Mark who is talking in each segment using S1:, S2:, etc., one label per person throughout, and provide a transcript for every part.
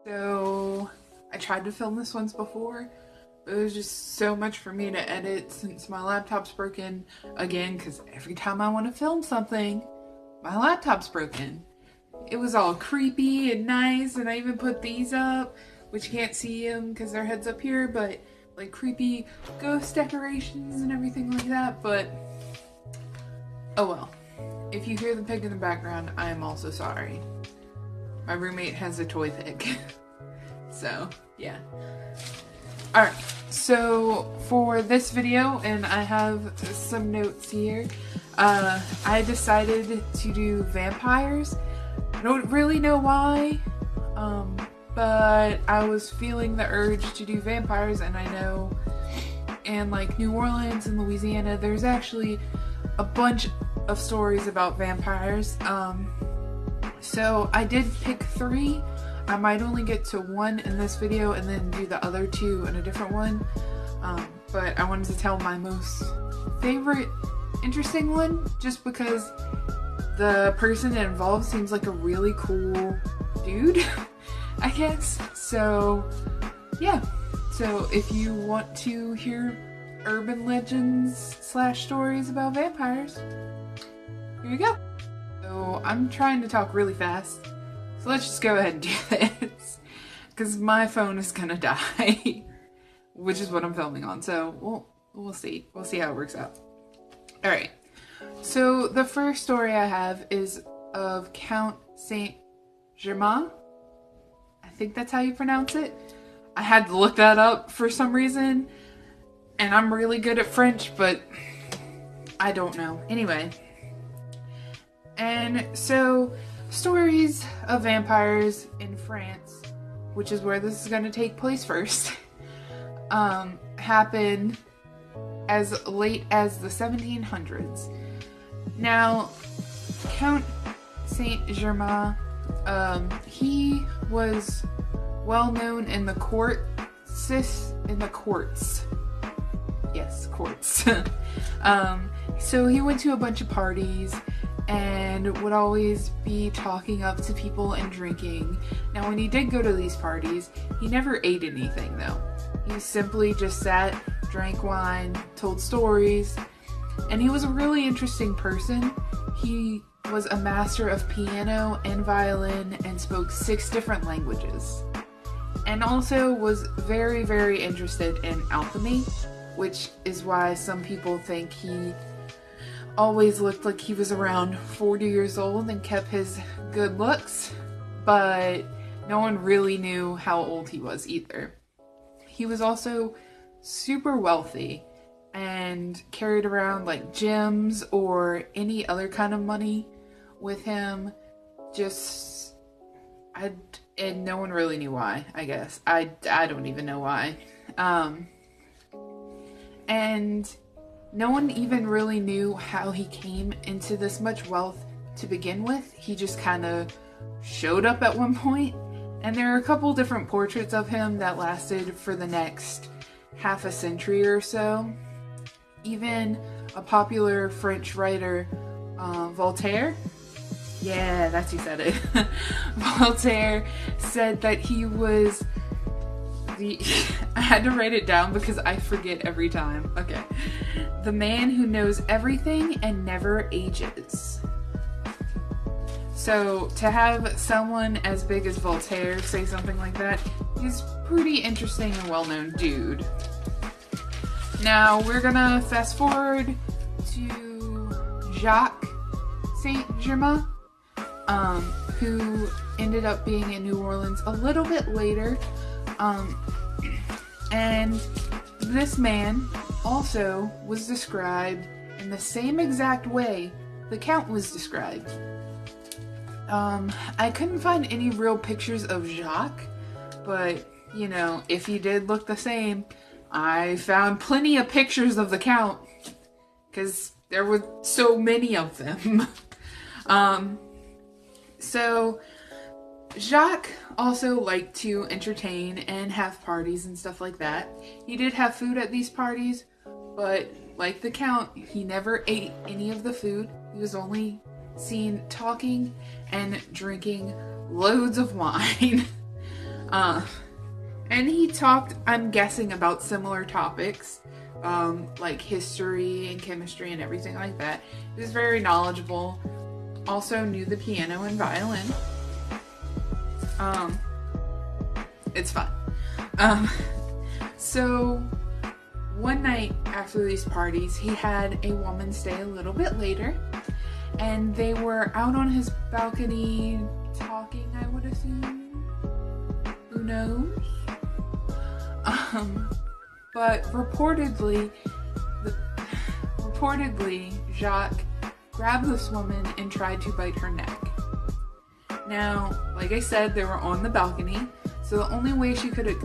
S1: So I tried to film this once before, but it was just so much for me to edit since my laptop's broken again, because every time I want to film something, my laptop's broken. It was all creepy and nice, and I even put these up, which you can't see them because their head's up here, but like creepy ghost decorations and everything like that. But oh well. If you hear the pig in the background, I am also sorry. My roommate has a toy pig. So, yeah. Alright, so for this video, and I have some notes here, I decided to do vampires. I don't really know why, but I was feeling the urge to do vampires, and I know in like New Orleans and Louisiana, there's actually a bunch of stories about vampires. So I did pick 3. I might only get to 1 in this video and then do the other 2 in a different one. But I wanted to tell my most favorite interesting one just because the person involved seems like a really cool dude, I guess. So yeah. So if you want to hear urban legends / stories about vampires, here you go. So I'm trying to talk really fast, so let's just go ahead and do this, because my phone is gonna die, which is what I'm filming on, so we'll see. We'll see how it works out. Alright, so the first story I have is of Count Saint-Germain. I think that's how you pronounce it. I had to look that up for some reason, and I'm really good at French, but I don't know. Anyway. And so, stories of vampires in France, which is where this is going to take place first, happened as late as the 1700s. Now, Count Saint-Germain, he was well known in the courts. Yes, courts. So he went to a bunch of parties and would always be talking up to people and drinking. Now, when he did go to these parties, he never ate anything though. He simply just sat, drank wine, told stories, and he was a really interesting person. He was a master of piano and violin and spoke 6 different languages. And also was very, very interested in alchemy, which is why some people think he always looked like he was around 40 years old and kept his good looks, but no one really knew how old he was either. He was also super wealthy and carried around like gems or any other kind of money with him. And no one really knew why, I guess. I don't even know why. And no one even really knew how he came into this much wealth to begin with. He just kind of showed up at one point. And there are a couple different portraits of him that lasted for the next half a century or so. Even a popular French writer, Voltaire, yeah, that's who said it. Voltaire said that he was I had to write it down because I forget every time. Okay. The man who knows everything and never ages. So to have someone as big as Voltaire say something like that, he's pretty interesting and well-known dude. Now we're gonna fast forward to Jacques Saint-Germain, who ended up being in New Orleans a little bit later. And this man also was described in the same exact way the Count was described. I couldn't find any real pictures of Jacques, but, you know, if he did look the same, I found plenty of pictures of the Count, because there were so many of them. So Jacques also liked to entertain and have parties and stuff like that. He did have food at these parties, but like the Count, he never ate any of the food. He was only seen talking and drinking loads of wine. And he talked, I'm guessing, about similar topics, like history and chemistry and everything like that. He was very knowledgeable, also knew the piano and violin. It's fun. So one night after these parties, he had a woman stay a little bit later, and they were out on his balcony talking, I would assume. Who knows? But reportedly, Jacques grabbed this woman and tried to bite her neck. Now, like I said, they were on the balcony, so the only way she could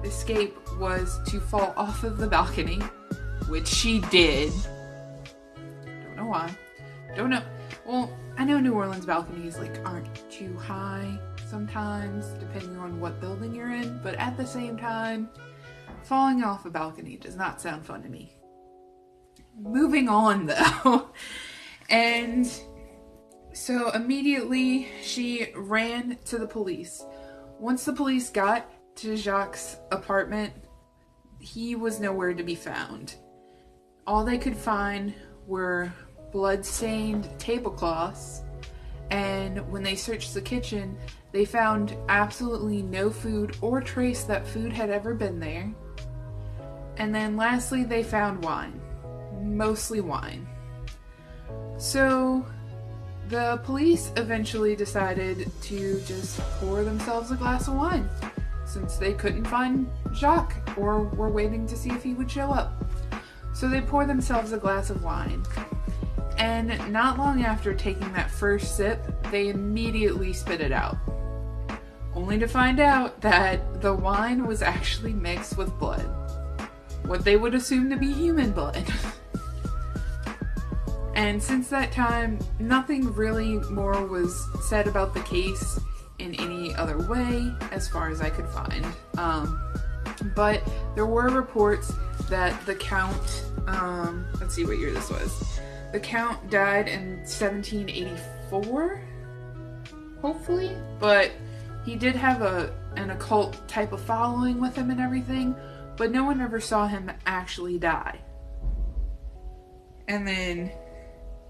S1: escape was to fall off of the balcony, which she did. Don't know why. Don't know. Well, I know New Orleans balconies aren't too high sometimes, depending on what building you're in, but at the same time, falling off a balcony does not sound fun to me. Moving on though. And so immediately she ran to the police. Once the police got to Jacques' apartment, he was nowhere to be found. All they could find were blood-stained tablecloths, and when they searched the kitchen, they found absolutely no food or trace that food had ever been there. And then lastly, they found wine. Mostly wine. So the police eventually decided to just pour themselves a glass of wine, since they couldn't find Jacques or were waiting to see if he would show up. So they poured themselves a glass of wine. And not long after taking that first sip, they immediately spit it out. Only to find out that the wine was actually mixed with blood. What they would assume to be human blood. And since that time, nothing really more was said about the case in any other way, as far as I could find. But there were reports that the Count, let's see what year this was. The Count died in 1784, hopefully, but he did have an occult type of following with him and everything, but no one ever saw him actually die. And then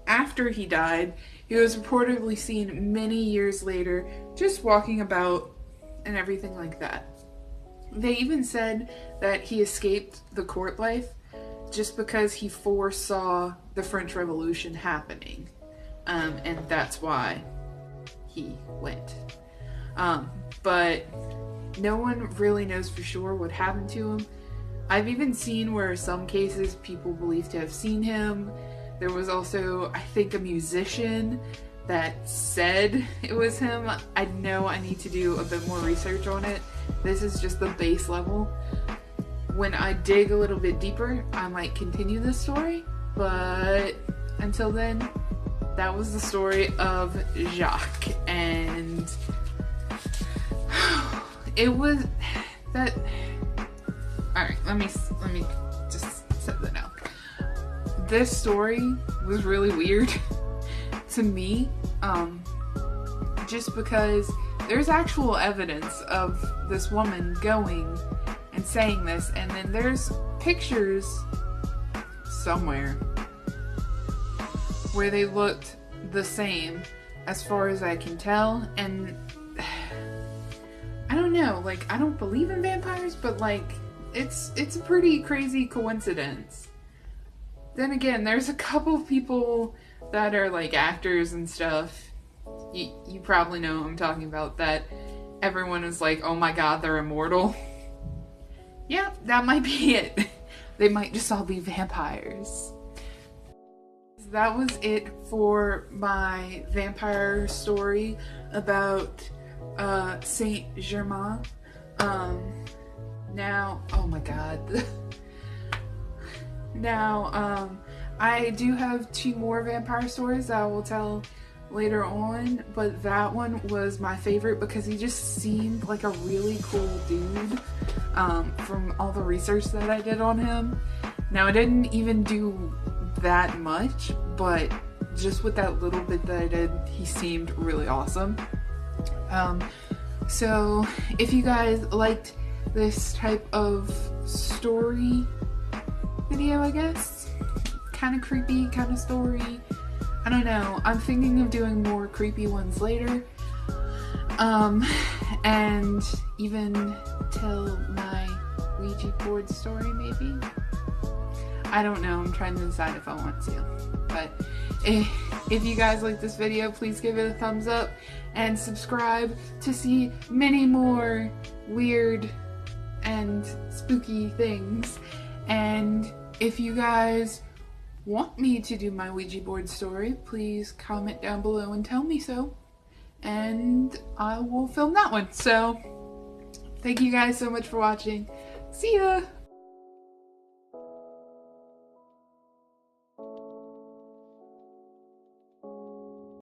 S1: after he died, he was reportedly seen many years later just walking about and everything like that. They even said that he escaped the court life just because he foresaw the French Revolution happening. And that's why he went. But no one really knows for sure what happened to him. I've even seen where some cases people believe to have seen him. There was also, I think, a musician that said it was him. I know I need to do a bit more research on it. This is just the base level. When I dig a little bit deeper, I might continue this story. But until then, that was the story of Jacques. And it was that... Alright, let me just set that out. This story was really weird to me, just because there's actual evidence of this woman going and saying this, and then there's pictures somewhere where they looked the same as far as I can tell, and I don't know, I don't believe in vampires, but it's a pretty crazy coincidence. Then again, there's a couple of people that are actors and stuff. You probably know who I'm talking about, that everyone is like, oh my god, they're immortal. Yeah, that might be it. They might just all be vampires. That was it for my vampire story about Saint Germain. Now, oh my god. Now, I do have 2 more vampire stories that I will tell later on, but that one was my favorite because he just seemed like a really cool dude, from all the research that I did on him. Now, I didn't even do that much, but just with that little bit that I did, he seemed really awesome. So if you guys liked this type of story video, I guess, kind of creepy, kind of story, I don't know, I'm thinking of doing more creepy ones later, and even tell my Ouija board story maybe. I don't know, I'm trying to decide if I want to, but if you guys like this video, please give it a thumbs up and subscribe to see many more weird and spooky things. And if you guys want me to do my Ouija board story, please comment down below and tell me so, and I will film that one. So thank you guys so much for watching. See ya!